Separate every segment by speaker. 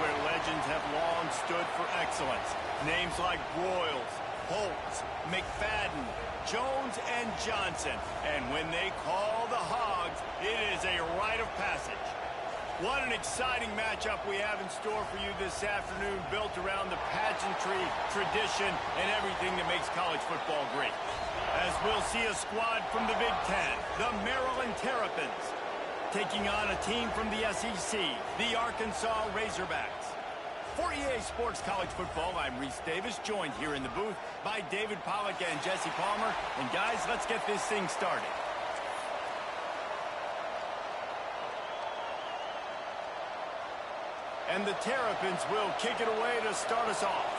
Speaker 1: where legends have long stood for excellence. Names like Broyles, Holtz, McFadden, Jones, and Johnson. And when they call the Hogs, it is a rite of passage. What an exciting matchup we have in store for you this afternoon, built around the pageantry, tradition, and everything that makes college football great. As we'll see a squad from the Big Ten, the Maryland Terrapins, taking on a team from the SEC, the Arkansas Razorbacks. For EA Sports College Football, I'm Reese Davis, joined here in the booth by David Pollack and Jesse Palmer. And guys, let's get this thing started. And the Terrapins will kick it away to start us off.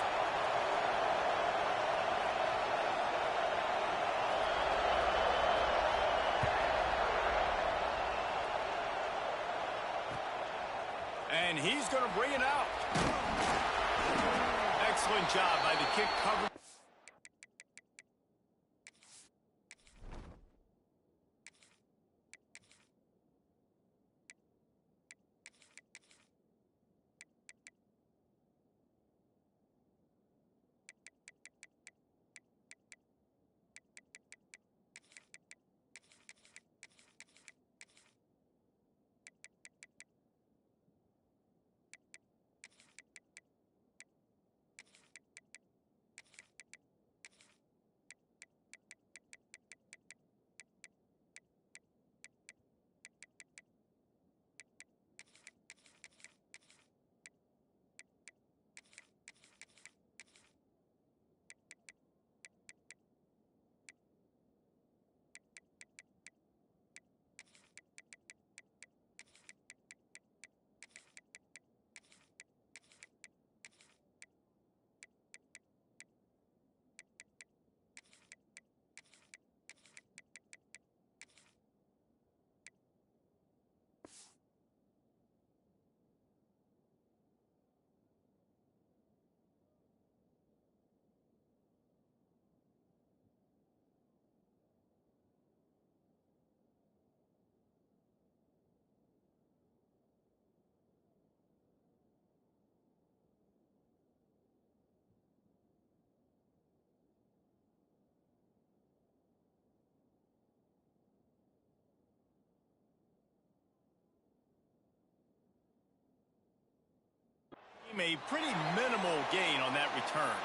Speaker 1: And he's going to bring it out. Excellent job by the kick cover. A pretty minimal gain on that return.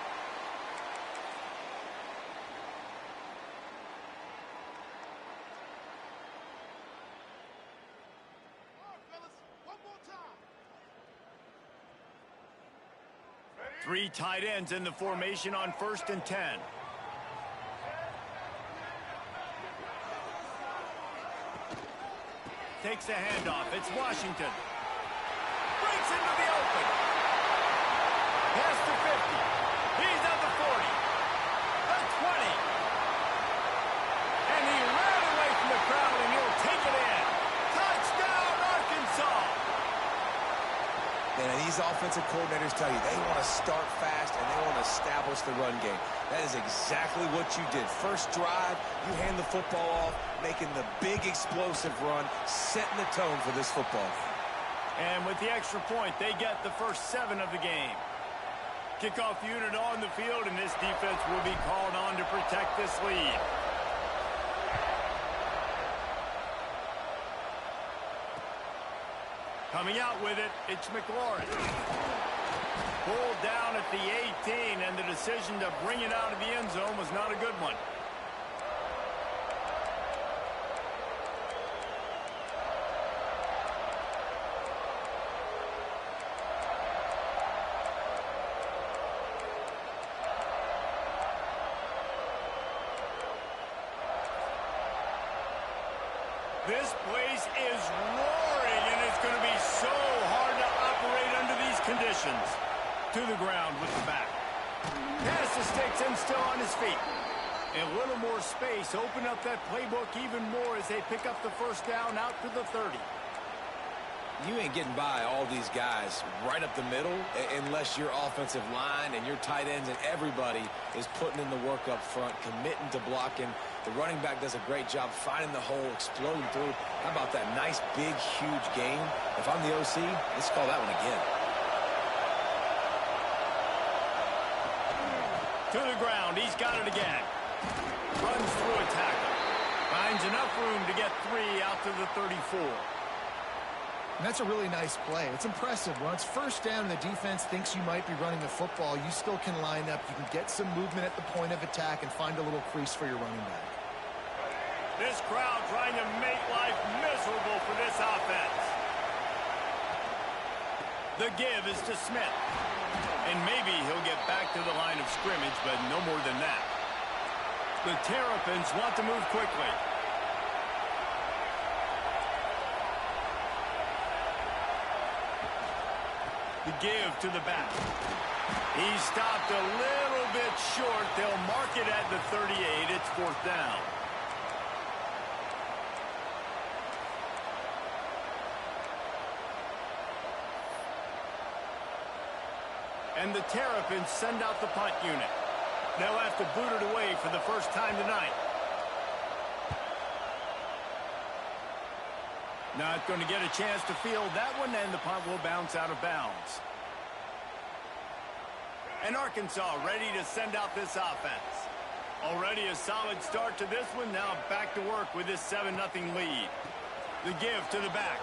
Speaker 1: Three tight ends in the formation on 1st and 10. Takes a handoff. It's Washington. Breaks into the open. Past the 50. He's at the 40. The 20. And he ran away from the crowd, and he'll take it in. Touchdown, Arkansas.
Speaker 2: And these offensive coordinators tell you they want to start fast and they want to establish the run game. That is exactly what you did. First drive, you hand the football off, making the big explosive run, setting the tone for this football game.
Speaker 1: And with the extra point, they get the first 7 of the game. Kickoff unit on the field, and this defense will be called on to protect this lead. Coming out with it, it's McLaurin. Pulled down at the 18, and the decision to bring it out of the end zone was not a good one. This place is roaring, and it's going to be so hard to operate under these conditions. To the ground with the back. Pass the sticks and still on his feet. And a little more space. Open up that playbook even more as they pick up the first down out to the 30.
Speaker 2: You ain't getting by all these guys right up the middle unless your offensive line and your tight ends and everybody is putting in the work up front, committing to blocking. The running back does a great job finding the hole, exploding through. How about that nice, big, huge game? If I'm the OC, let's call that one again.
Speaker 1: To the ground. He's got it again. Runs through a tackle. Finds enough room to get 3 out to the 34.
Speaker 3: And that's a really nice play. It's impressive. When it's first down and the defense thinks you might be running the football, you still can line up. You can get some movement at the point of attack and find a little crease for your running back.
Speaker 1: This crowd trying to make life miserable for this offense. The give is to Smith. And maybe he'll get back to the line of scrimmage, but no more than that. The Terrapins want to move quickly. The give to the back. He stopped a little bit short. They'll mark it at the 38. It's 4th down. And the Terrapins send out the punt unit. They'll have to boot it away for the first time tonight. Not going to get a chance to field that one, and the punt will bounce out of bounds. And Arkansas ready to send out this offense. Already a solid start to this one. Now back to work with this 7-0 lead. The give to the back.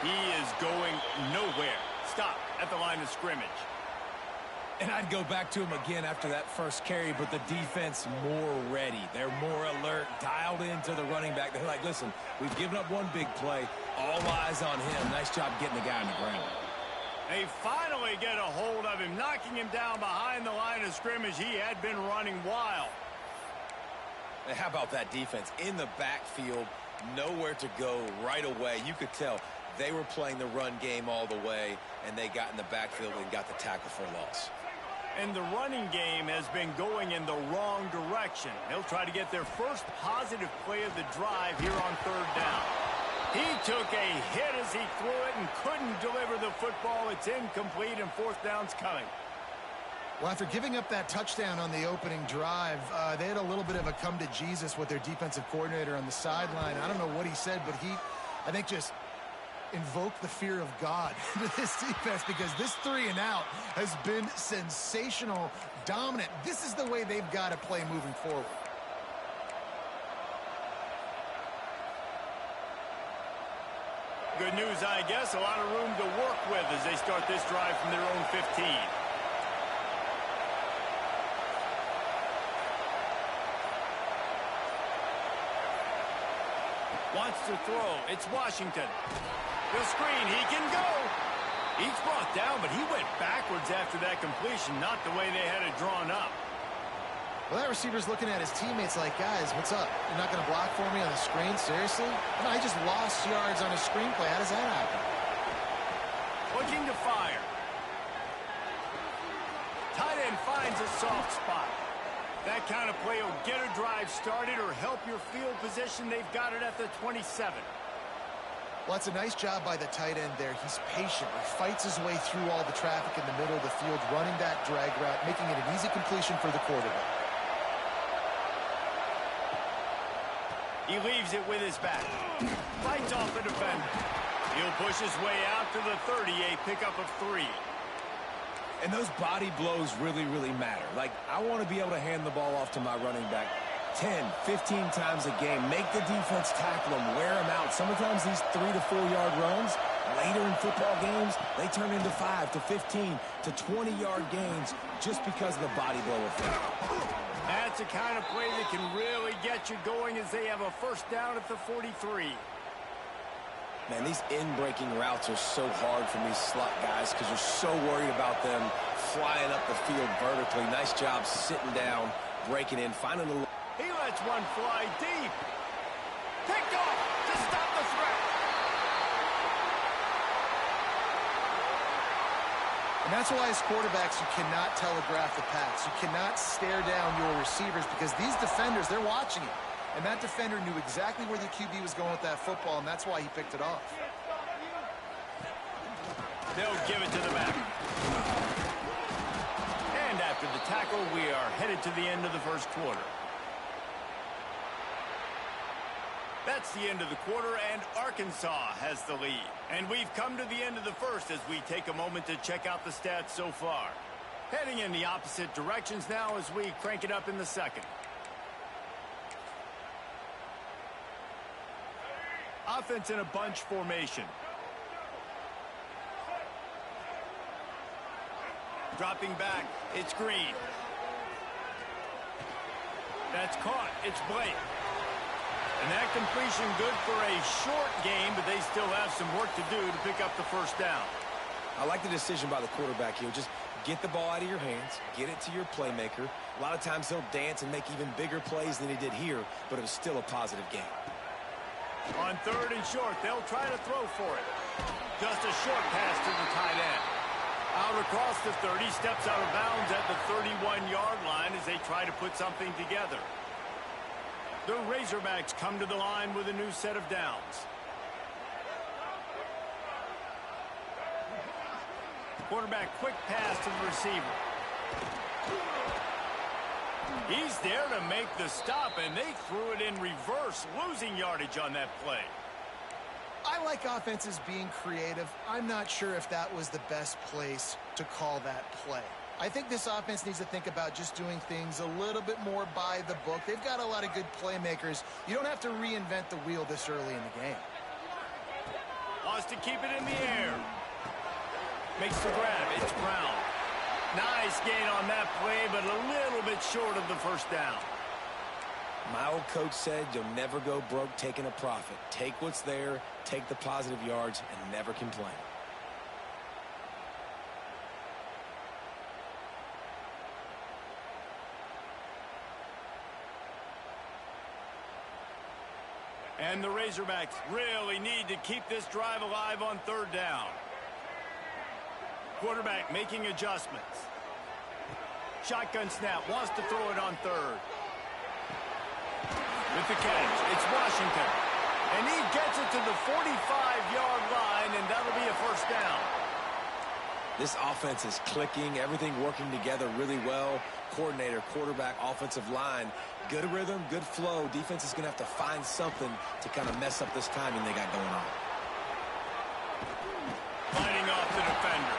Speaker 1: He is going nowhere. Stop at the line of scrimmage.
Speaker 2: And I'd go back to him again after that first carry, but the defense more ready. They're more alert, dialed into the running back. They're like, listen, we've given up one big play. All eyes on him. Nice job getting the guy on the ground.
Speaker 1: They finally get a hold of him, knocking him down behind the line of scrimmage. He had been running wild.
Speaker 2: And how about that defense? In the backfield, nowhere to go right away. You could tell they were playing the run game all the way, and they got in the backfield and got the tackle for a loss.
Speaker 1: And the running game has been going in the wrong direction. They'll try to get their first positive play of the drive here on 3rd down. He took a hit as he threw it and couldn't deliver the football. It's incomplete, and 4th down's coming.
Speaker 3: Well, after giving up that touchdown on the opening drive, they had a little bit of a come to Jesus with their defensive coordinator on the sideline. I don't know what he said, but he, I think, just invoke the fear of God into this defense, because this 3-and-out has been sensational, dominant. This is the way they've got to play moving forward.
Speaker 1: Good news, I guess. A lot of room to work with as they start this drive from their own 15. Wants to throw. It's Washington. The screen, he can go. He's brought down, but he went backwards after that completion, not the way they had it drawn up.
Speaker 3: Well, that receiver's looking at his teammates like, guys, what's up? You're not going to block for me on the screen? Seriously? No, I just lost yards on a screenplay. How does that happen?
Speaker 1: Looking to fire. Tight end finds a soft spot. That kind of play will get a drive started or help your field position. They've got it at the 27.
Speaker 3: Well, it's a nice job by the tight end there. He's patient. He fights his way through all the traffic in the middle of the field, running that drag route, making it an easy completion for the quarterback.
Speaker 1: He leaves it with his back. Fights off the defender. He'll push his way out to the 30, a pickup of 3.
Speaker 2: And those body blows really, really matter. Like, I want to be able to hand the ball off to my running back 10, 15 times a game. Make the defense tackle them, wear them out. Sometimes these 3 to 4 yard runs, later in football games, they turn into 5 to 15 to 20 yard gains just because of the body blow effect.
Speaker 1: That's the kind of play that can really get you going as they have a first down at the 43.
Speaker 2: Man, these in-breaking routes are so hard for these slot guys because you're so worried about them flying up the field vertically. Nice job sitting down, breaking in, finding a little.
Speaker 1: He lets one fly deep. Picked off to stop the threat.
Speaker 3: And that's why as quarterbacks, you cannot telegraph the pass. You cannot stare down your receivers because these defenders, they're watching it. And that defender knew exactly where the QB was going with that football, and that's why he picked it off.
Speaker 1: They'll give it to the back. And after the tackle, we are headed to the end of the first quarter. That's the end of the quarter, and Arkansas has the lead. And we've come to the end of the first as we take a moment to check out the stats so far. Heading in the opposite directions now as we crank it up in the second. Offense in a bunch formation. Dropping back, it's Green. That's caught, it's Blake. And that completion good for a short game, but they still have some work to do to pick up the first down.
Speaker 2: I like the decision by the quarterback here. Just get the ball out of your hands, get it to your playmaker. A lot of times he'll dance and make even bigger plays than he did here, but it was still a positive game.
Speaker 1: On third and short, they'll try to throw for it. Just a short pass to the tight end. Out across the 30, steps out of bounds at the 31-yard line as they try to put something together. The Razorbacks come to the line with a new set of downs. Quarterback, quick pass to the receiver. He's there to make the stop, and they threw it in reverse, losing yardage on that play.
Speaker 3: I like offenses being creative. I'm not sure if that was the best place to call that play. I think this offense needs to think about just doing things a little bit more by the book. They've got a lot of good playmakers. You don't have to reinvent the wheel this early in the game.
Speaker 1: Wants to keep it in the air. Makes the grab. It's Brown. Nice gain on that play, but a little bit short of the first down.
Speaker 2: My old coach said you'll never go broke taking a profit. Take what's there, take the positive yards, and never complain.
Speaker 1: And the Razorbacks really need to keep this drive alive on third down. Quarterback making adjustments. Shotgun snap, wants to throw it on third. With the catch, it's Washington. And he gets it to the 45-yard line, and that'll be a first down.
Speaker 2: This offense is clicking, everything working together really well. Coordinator, quarterback, offensive line, good rhythm, good flow. Defense is going to have to find something to kind of mess up this timing they got going on.
Speaker 1: Fighting off the defender.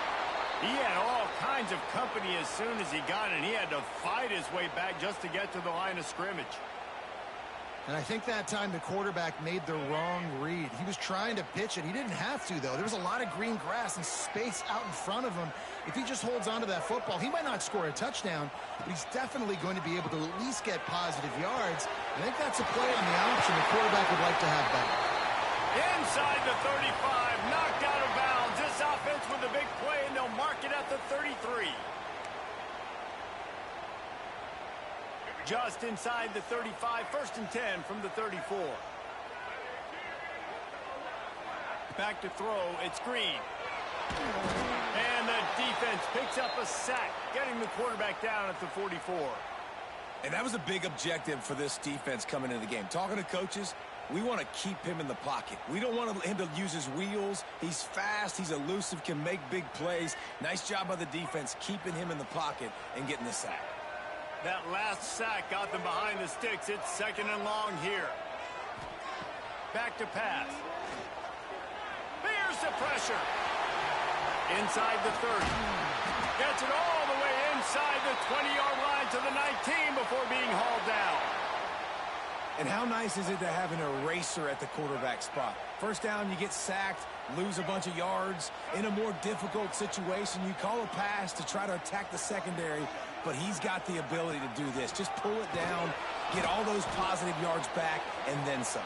Speaker 1: He had all kinds of company as soon as he got it. He had to fight his way back just to get to the line of scrimmage.
Speaker 3: And I think that time the quarterback made the wrong read. He was trying to pitch it. He didn't have to, though. There was a lot of green grass and space out in front of him. If he just holds on to that football, he might not score a touchdown, but he's definitely going to be able to at least get positive yards. I think that's a play on the option the quarterback would like to have back.
Speaker 1: Inside the 35, knocked out of bounds. This offense with a big play, and they'll mark it at the 33. Just inside the 35, first and 10 from the 34. Back to throw, it's Green. And the defense picks up a sack, getting the quarterback down at the 44.
Speaker 2: And that was a big objective for this defense coming into the game. Talking to coaches, we want to keep him in the pocket. We don't want him to use his wheels. He's fast, he's elusive, can make big plays. Nice job by the defense keeping him in the pocket and getting the sack.
Speaker 1: That last sack got them behind the sticks. It's second and long here. Back to pass. Here's the pressure. Inside the 30. Gets it all the way inside the 20-yard line to the 19 before being hauled down.
Speaker 2: And how nice is it to have an eraser at the quarterback spot? First down, you get sacked, lose a bunch of yards. In a more difficult situation, you call a pass to try to attack the secondary, but he's got the ability to do this. Just pull it down, get all those positive yards back, and then some.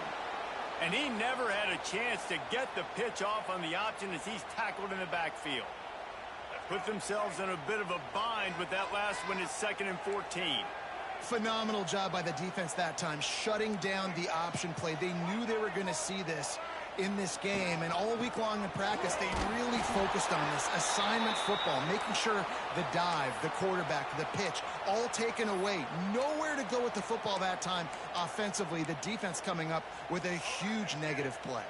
Speaker 1: And he never had a chance to get the pitch off on the option as he's tackled in the backfield. They put themselves in a bit of a bind with that last one is second and 14.
Speaker 3: Phenomenal job by the defense that time, shutting down the option play. They knew they were going to see this in this game, and all week long in practice, they really focused on this assignment football, making sure the dive, the quarterback, the pitch, all taken away. Nowhere to go with the football that time offensively. The defense coming up with a huge negative play.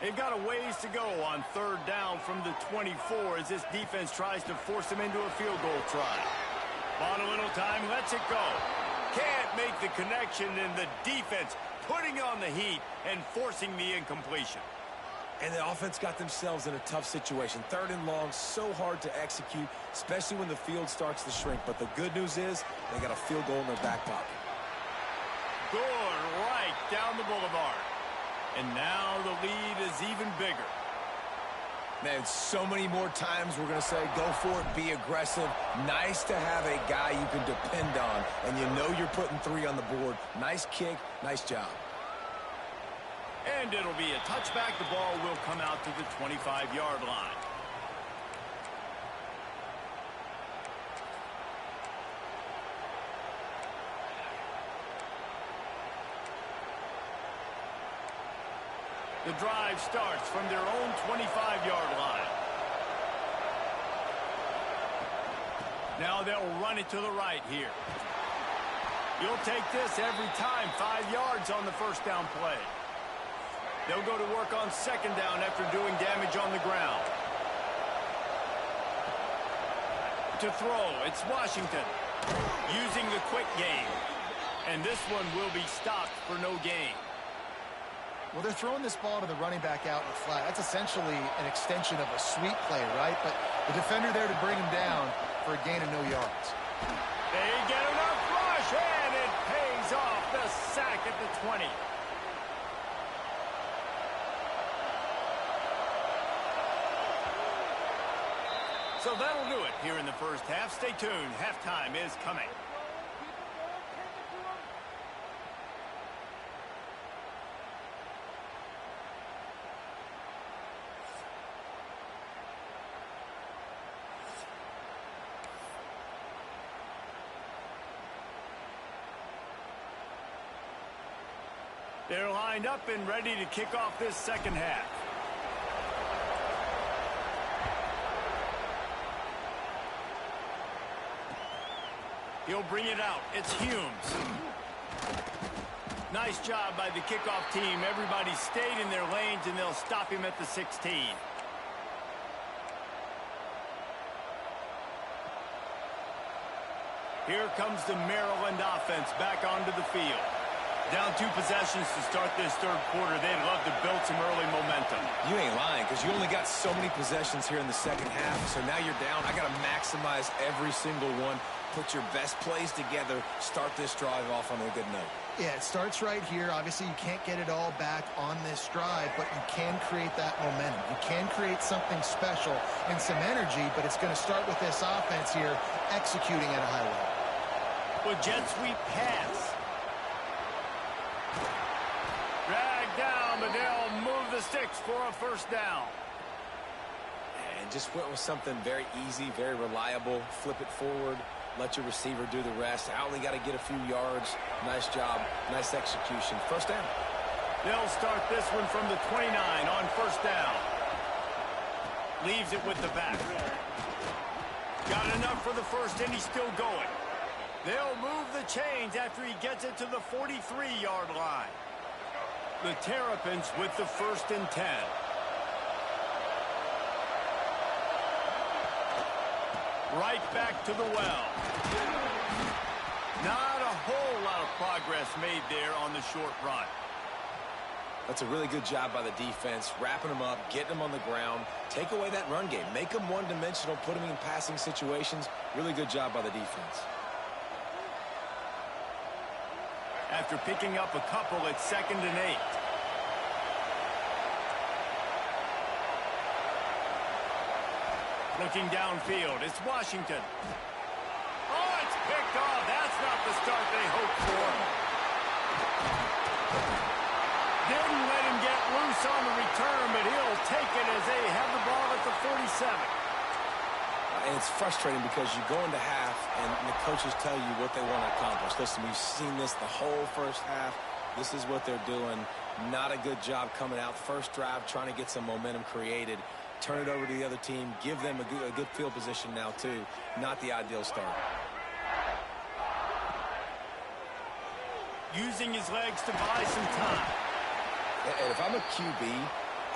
Speaker 1: They've got a ways to go on third down from the 24 as this defense tries to force them into a field goal try. On a little time, lets it go. Can't make the connection, and the defense putting on the heat and forcing the incompletion.
Speaker 2: And the offense got themselves in a tough situation. 3rd and long, so hard to execute, especially when the field starts to shrink. But the good news is they got a field goal in their back pocket.
Speaker 1: Good, right down the boulevard. And now the lead is even bigger.
Speaker 2: Man, so many more times we're going to say, go for it, be aggressive. Nice to have a guy you can depend on, and you know you're putting 3 on the board. Nice kick, nice job.
Speaker 1: And it'll be a touchback. The ball will come out to the 25-yard line. The drive starts from their own 25-yard line. Now they'll run it to the right here. You'll take this every time. 5 yards on the first down play. They'll go to work on 2nd down after doing damage on the ground. To throw, it's Washington using the quick game. And this one will be stopped for no gain.
Speaker 3: Well, they're throwing this ball to the running back out in the flat. That's essentially an extension of a sweep play, right? But the defender there to bring him down for a gain of no yards.
Speaker 1: They get enough rush, and it pays off. The sack at the 20. So that'll do it here in the first half. Stay tuned. Halftime is coming. They're lined up and ready to kick off this second half. He'll bring it out. It's Humes. Nice job by the kickoff team. Everybody stayed in their lanes, and they'll stop him at the 16. Here comes the Maryland offense back onto the field. Down 2 possessions to start this 3rd quarter. They'd love to build some early momentum.
Speaker 2: You ain't lying, because you only got so many possessions here in the second half. So now you're down. I got to maximize every single one. Put your best plays together. Start this drive off on a good note.
Speaker 3: Yeah, it starts right here. Obviously, you can't get it all back on this drive, but you can create that momentum. You can create something special and some energy, but it's going to start with this offense here executing at a high level.
Speaker 1: Well, jet sweep pass. Drag down, but they'll move the sticks for a first down.
Speaker 2: And just went with something very easy, very reliable. Flip it forward. Let your receiver do the rest. I only got to get a few yards. Nice job. Nice execution. First down.
Speaker 1: They'll start this one from the 29 on first down. Leaves it with the back. Got enough for the first, and he's still going. They'll move the chains after he gets it to the 43-yard line. The Terrapins with the 1st and 10. Right back to the well. Not a whole lot of progress made there on the short run.
Speaker 2: That's a really good job by the defense, wrapping them up, getting them on the ground. Take away that run game. Make them one-dimensional, put them in passing situations. Really good job by the defense.
Speaker 1: After picking up a couple, it's 2nd and 8. Looking downfield, it's Washington. Oh, it's picked off. That's not the start they hoped for. Didn't let him get loose on the return, but he'll take it as they have the ball at the 47.
Speaker 2: And it's frustrating because you go into half and the coaches tell you what they want to accomplish. Listen, we've seen this the whole first half. This is what they're doing. Not a good job coming out. First drive, trying to get some momentum created. Turn it over to the other team. Give them a good field position now, too. Not the ideal start.
Speaker 1: Using his legs to buy some time.
Speaker 2: And if I'm a QB,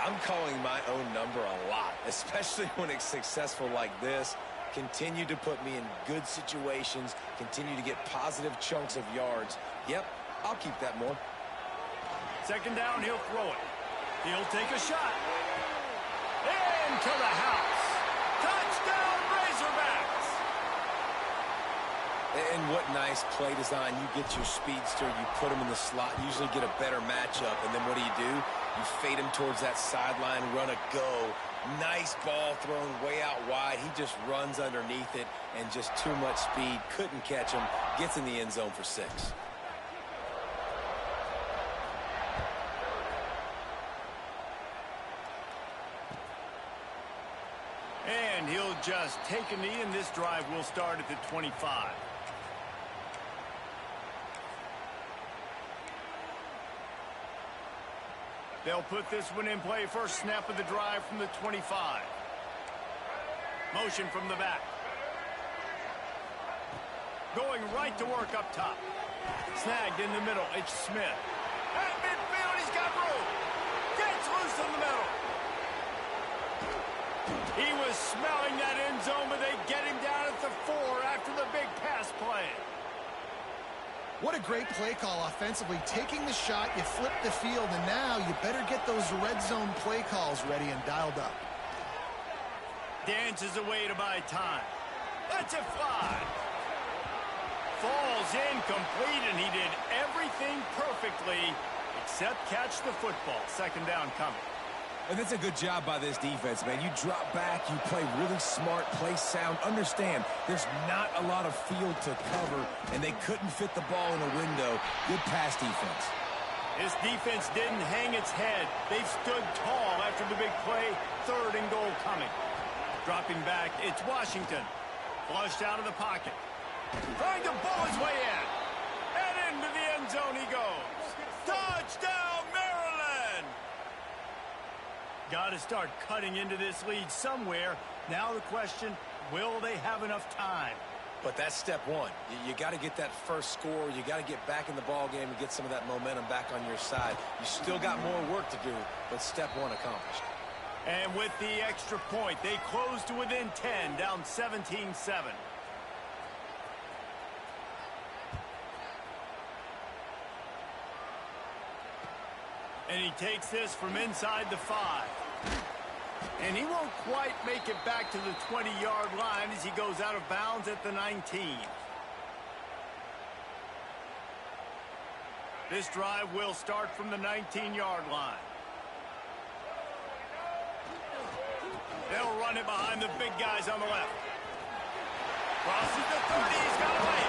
Speaker 2: I'm calling my own number a lot, especially when it's successful like this. Continue to put me in good situations. Continue to get positive chunks of yards. Yep, I'll keep that more.
Speaker 1: 2nd down, he'll throw it. He'll take a shot. them to the house. Touchdown, Razorbacks!
Speaker 2: And what nice play design. You get your speedster, you put him in the slot, usually get a better matchup, and then what do? You fade him towards that sideline, run a go. Nice ball thrown way out wide. He just runs underneath it, and just too much speed. Couldn't catch him. Gets in the end zone for 6.
Speaker 1: And he'll just take a knee, and this drive will start at the 25. They'll put this one in play. First snap of the drive from the 25. Motion from the back. Going right to work up top. Snagged in the middle. It's Smith. At midfield, he's got room. Gets loose in the middle. He was smelling that end zone, but they get him down at the 4 after the big pass play.
Speaker 3: What a great play call offensively. Taking the shot, you flip the field, and now you better get those red zone play calls ready and dialed up.
Speaker 1: Dances away to buy time. Lets it fly. Falls incomplete, and he did everything perfectly except catch the football. Second down coming.
Speaker 2: And that's a good job by this defense, man. You drop back, you play really smart, play sound. Understand, there's not a lot of field to cover, and they couldn't fit the ball in a window. Good pass defense.
Speaker 1: This defense didn't hang its head. They stood tall after the big play. Third and goal coming. Dropping back, it's Washington. Flushed out of the pocket. Trying to bowl his way in. And into the end zone he goes. Touchdown, Maryland! Got to start cutting into this lead somewhere. Now the question, will they have enough time?
Speaker 2: But that's step one. You got to get that first score. You got to get back in the ball game and get some of that momentum back on your side. You still got more work to do, but step one accomplished.
Speaker 1: And with the extra point, they close to within 10, down 17-7. And he takes this from inside the 5. And he won't quite make it back to the 20-yard line as he goes out of bounds at the 19. This drive will start from the 19-yard line. They'll run it behind the big guys on the left. Crosses the 30. He's got away.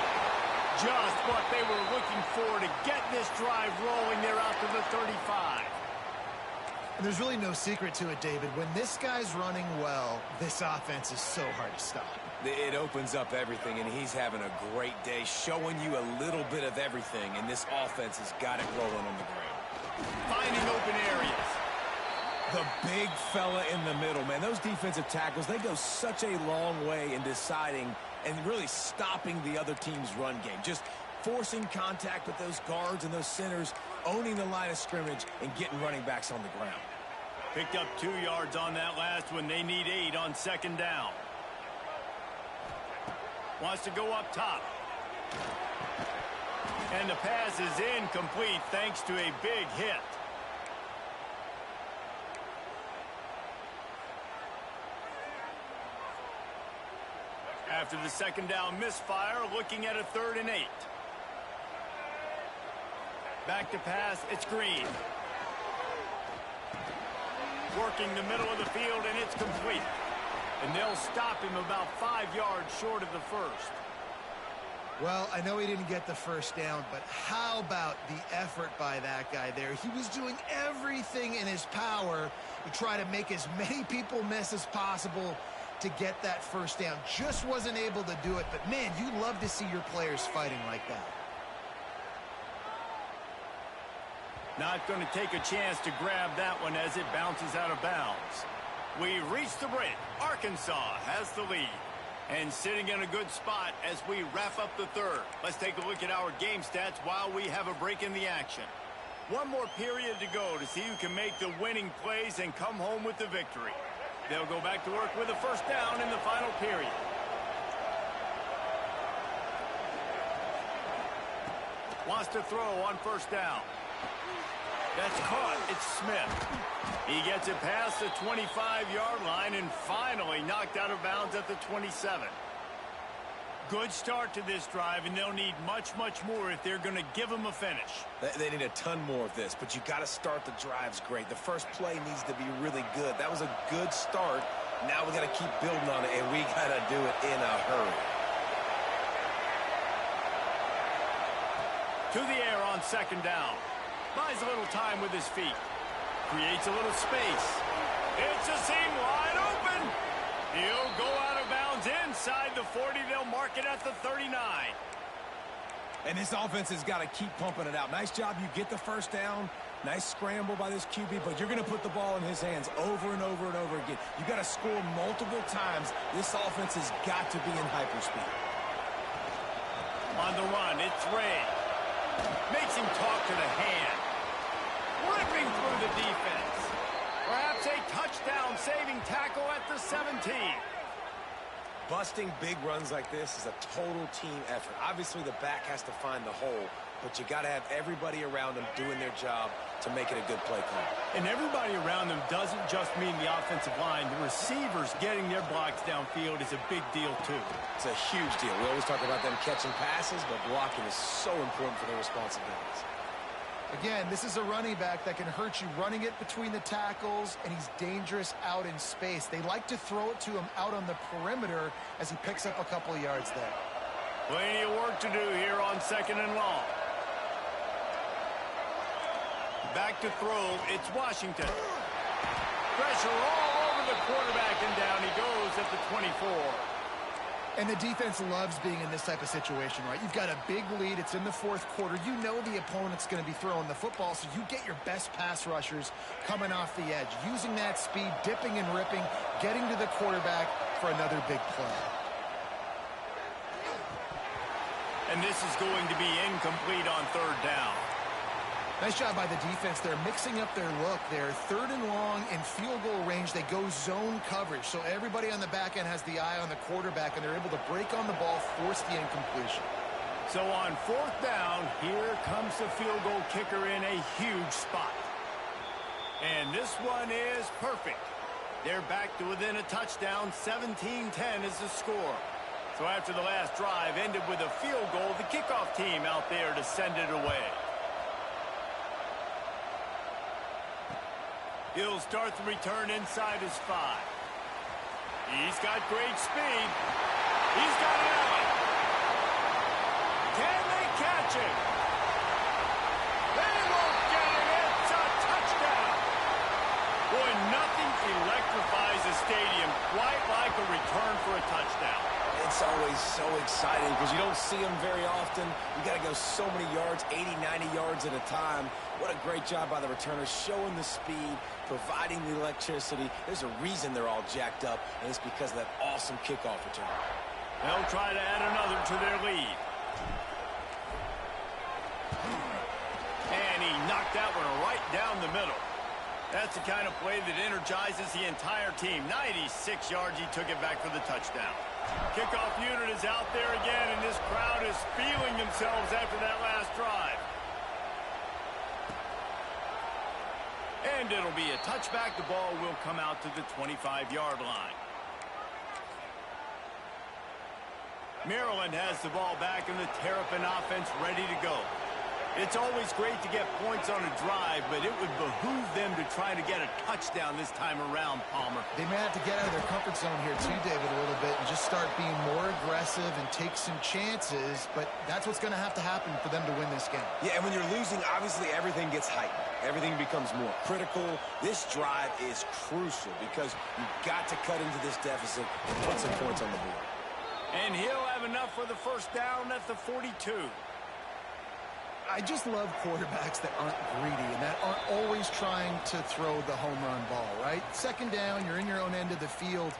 Speaker 1: Just what they were looking for to get this drive rolling. They're out to the 35.
Speaker 3: And there's really no secret to it, David. When this guy's running well, this offense is so hard to stop.
Speaker 2: It opens up everything, and he's having a great day, showing you a little bit of everything, and this offense has got it rolling on the ground.
Speaker 1: Finding open areas.
Speaker 2: The big fella in the middle, man. Those defensive tackles, they go such a long way in deciding and really stopping the other team's run game. Just forcing contact with those guards and those centers, owning the line of scrimmage, and getting running backs on the ground.
Speaker 1: Picked up 2 yards on that last one. They need 8 on second down. Wants to go up top. And the pass is incomplete thanks to a big hit. After the second down misfire, looking at a 3rd and 8. Back to pass, it's Green. Working the middle of the field, and it's complete. And they'll stop him about 5 yards short of the first.
Speaker 3: Well, I know he didn't get the first down, but how about the effort by that guy there? He was doing everything in his power to try to make as many people miss as possible to get that first down. Just wasn't able to do it, but man, you love to see your players fighting like that.
Speaker 1: Not going to take a chance to grab that one as it bounces out of bounds. We reach the break. Arkansas has the lead. And sitting in a good spot as we wrap up the 3rd. Let's take a look at our game stats while we have a break in the action. One more period to go to see who can make the winning plays and come home with the victory. They'll go back to work with a first down in the final period. Wants to throw on first down. That's caught. It's Smith. He gets it past the 25-yard line and finally knocked out of bounds at the 27. Good start to this drive, and they'll need much, much more if they're going to give them a finish.
Speaker 2: They need a ton more of this, but you got to start the drives great. The first play needs to be really good. That was a good start. Now we got to keep building on it, and we got to do it in a hurry.
Speaker 1: To the air on second down. Buys a little time with his feet. Creates a little space. It's a seam wide open. He'll go out of bounds inside the 40. They'll mark it at the 39.
Speaker 2: And this offense has got to keep pumping it out. Nice job. You get the first down. Nice scramble by this QB, but you're going to put the ball in his hands over and over and over again. You got to score multiple times. This offense has got to be in hyperspeed.
Speaker 1: On the run, it's Ray. Makes him talk to the hand. Ripping through the defense. Perhaps a touchdown-saving tackle at the 17.
Speaker 2: Busting big runs like this is a total team effort. Obviously, the back has to find the hole, but you got to have everybody around them doing their job to make it a good play call.
Speaker 1: And everybody around them doesn't just mean the offensive line. The receivers getting their blocks downfield is a big deal, too.
Speaker 2: It's a huge deal. We always talk about them catching passes, but blocking is so important for their responsibilities.
Speaker 3: Again, this is a running back that can hurt you running it between the tackles, and he's dangerous out in space. They like to throw it to him out on the perimeter as he picks up a couple of yards there.
Speaker 1: Plenty of work to do here on second and long. Back to throw, it's Washington. Pressure all over the quarterback, and down he goes at the 24.
Speaker 3: And the defense loves being in this type of situation, right? You've got a big lead. It's in the fourth quarter. You know the opponent's going to be throwing the football, so you get your best pass rushers coming off the edge, using that speed, dipping and ripping, getting to the quarterback for another big play.
Speaker 1: And this is going to be incomplete on third down.
Speaker 3: Nice job by the defense. They're mixing up their look. They're third and long in field goal range. They go zone coverage. So everybody on the back end has the eye on the quarterback, and they're able to break on the ball, force the incompletion.
Speaker 1: So on fourth down, here comes the field goal kicker in a huge spot. And this one is perfect. They're back to within a touchdown. 17-10 is the score. So after the last drive ended with a field goal, the kickoff team out there to send it away. He'll start the return inside his 5. He's got great speed. He's got it out. Can they catch him? They won't get it. It's a touchdown. Boy, nothing electrifies a stadium quite like a return for a touchdown.
Speaker 2: It's always so exciting because you don't see them very often. You got to go so many yards, 80, 90 yards at a time. What a great job by the returners, showing the speed, providing the electricity. There's a reason they're all jacked up, and it's because of that awesome kickoff return.
Speaker 1: They'll try to add another to their lead. And he knocked that one right down the middle. That's the kind of play that energizes the entire team. 96 yards, he took it back for the touchdown. Kickoff unit is out there again, and this crowd is feeling themselves after that last drive. And it'll be a touchback. The ball will come out to the 25-yard line. Maryland has the ball back, and the Terrapin offense ready to go. It's always great to get points on a drive, but it would behoove them to try to get a touchdown this time around, Palmer.
Speaker 3: They may have to get out of their comfort zone here too, David, a little bit and just start being more aggressive and take some chances, but that's what's going to have to happen for them to win this game.
Speaker 2: Yeah, and when you're losing, obviously everything gets heightened. Everything becomes more critical. This drive is crucial because you've got to cut into this deficit and put some points on the board.
Speaker 1: And he'll have enough for the first down at the 42.
Speaker 3: I just love quarterbacks that aren't greedy and that aren't always trying to throw the home run ball, right? Second down, you're in your own end of the field.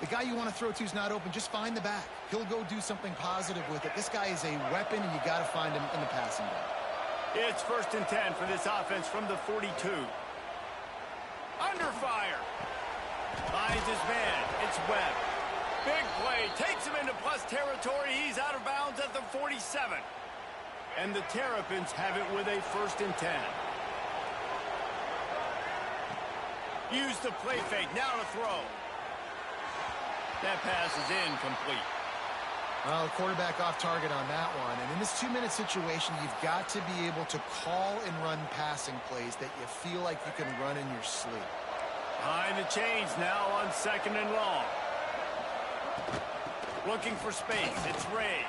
Speaker 3: The guy you want to throw to is not open. Just find the back. He'll go do something positive with it. This guy is a weapon, and you got to find him in the passing game.
Speaker 1: It's 1st and 10 for this offense from the 42. Under fire. Finds his man. It's Webb. Big play. Takes him into plus territory. He's out of bounds at the 47. And the Terrapins have it with a 1st and 10. Use the play fake. Now to throw. That pass is incomplete.
Speaker 3: Well, the quarterback off target on that one. And in this 2-minute situation, you've got to be able to call and run passing plays that you feel like you can run in your sleep.
Speaker 1: Behind the chains now on 2nd and long. Looking for space. It's Ray.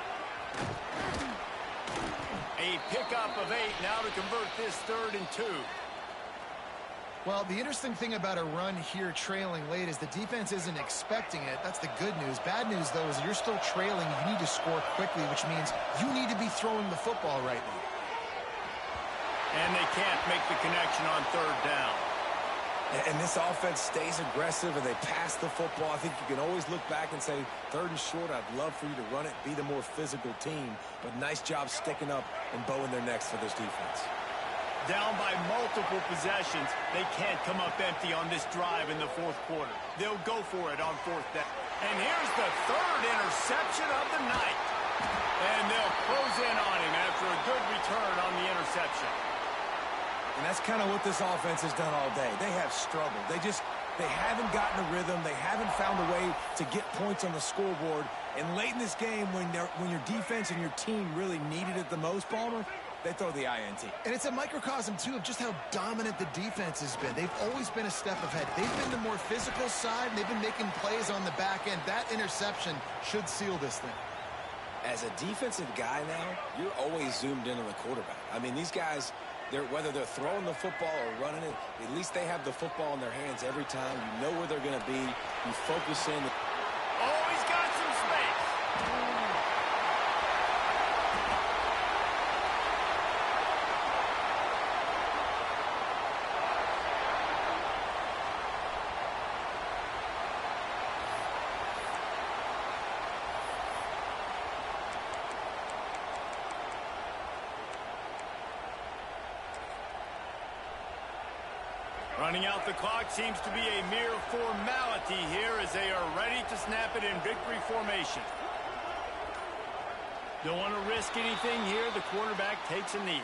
Speaker 1: A pickup of 8 now to convert this 3rd and 2.
Speaker 3: Well, the interesting thing about a run here trailing late is the defense isn't expecting it. That's the good news. Bad news, though, is you're still trailing. You need to score quickly, which means you need to be throwing the football right now.
Speaker 1: And they can't make the connection on 3rd down.
Speaker 2: And this offense stays aggressive and they pass the football. I think you can always look back and say, 3rd and short, I'd love for you to run it, be the more physical team. But nice job sticking up and bowing their necks for this defense.
Speaker 1: Down by multiple possessions, they can't come up empty on this drive in the 4th quarter. They'll go for it on 4th down. And here's the 3rd interception of the night. And they'll close in on him after a good return on the interception.
Speaker 2: And that's kind of what this offense has done all day. They have struggled. They haven't gotten a rhythm. They haven't found a way to get points on the scoreboard. And late in this game, when your defense and your team really needed it the most, Palmer, they throw the INT.
Speaker 3: And it's a microcosm, too, of just how dominant the defense has been. They've always been a step ahead. They've been the more physical side, and they've been making plays on the back end. That interception should seal this thing.
Speaker 2: As a defensive guy now, you're always zoomed in on the quarterback. I mean, these guys, whether they're throwing the football or running it, at least they have the football in their hands every time. You know where they're going to be. You focus in.
Speaker 1: Oh, he's got some space. Running out the clock seems to be a mere formality here as they are ready to snap it in victory formation. Don't want to risk anything here. The quarterback takes a knee.